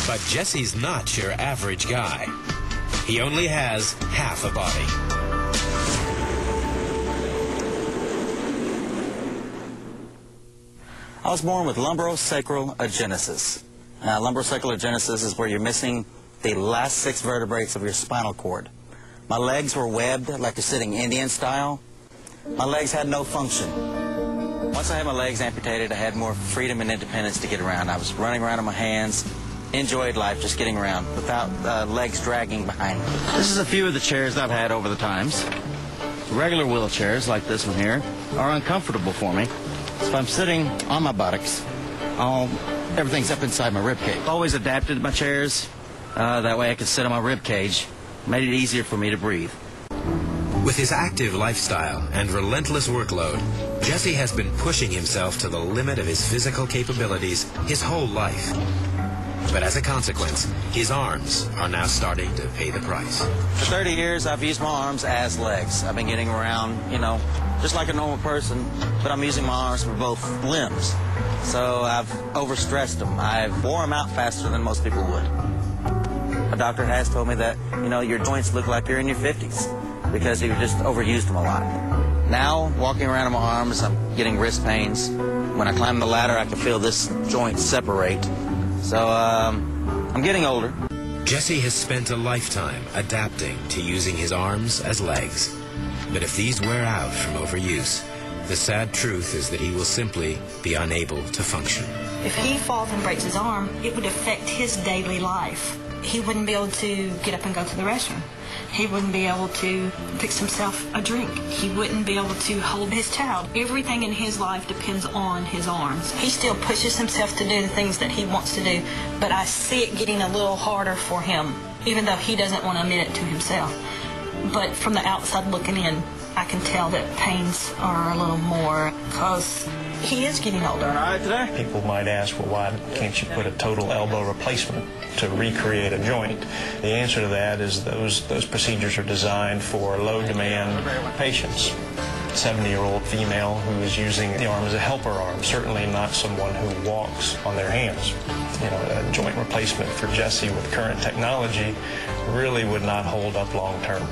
But Jesse's not your average guy. He only has half a body. I was born with lumbosacral agenesis. Now, lumbosacral agenesis is where you're missing the last 6 vertebrae of your spinal cord. My legs were webbed like you're sitting Indian style. My legs had no function. Once I had my legs amputated, I had more freedom and independence to get around. I was running around on my hands, enjoyed life just getting around without legs dragging behind me. This is a few of the chairs I've had over the times. Regular wheelchairs like this one here are uncomfortable for me. So if I'm sitting on my buttocks, everything's up inside my rib cage. Always adapted my chairs. That way I could sit on my rib cage. Made it easier for me to breathe. With his active lifestyle and relentless workload, Jesse has been pushing himself to the limit of his physical capabilities his whole life. But as a consequence, his arms are now starting to pay the price. For 30 years, I've used my arms as legs. I've been getting around, just like a normal person, but I'm using my arms for both limbs. So I've overstressed them. I've wore them out faster than most people would. A doctor has told me that, your joints look like you're in your 50s because you just overused them a lot. Now, walking around on my arms, I'm getting wrist pains. When I climb the ladder, I can feel this joint separate. So, I'm getting older. Jesse has spent a lifetime adapting to using his arms as legs. But if these wear out from overuse, the sad truth is that he will simply be unable to function. If he falls and breaks his arm, it would affect his daily life. He wouldn't be able to get up and go to the restroom. He wouldn't be able to fix himself a drink. He wouldn't be able to hold his child. Everything in his life depends on his arms. He still pushes himself to do the things that he wants to do, but I see it getting a little harder for him, even though he doesn't want to admit it to himself. But from the outside looking in, I can tell that pains are a little more because he is getting older. All right today? People might ask, well, why can't you put a total elbow replacement to recreate a joint? The answer to that is those procedures are designed for low-demand patients. A 70-year-old female who is using the arm as a helper arm, certainly not someone who walks on their hands. A joint replacement for Jesse with current technology really would not hold up long-term.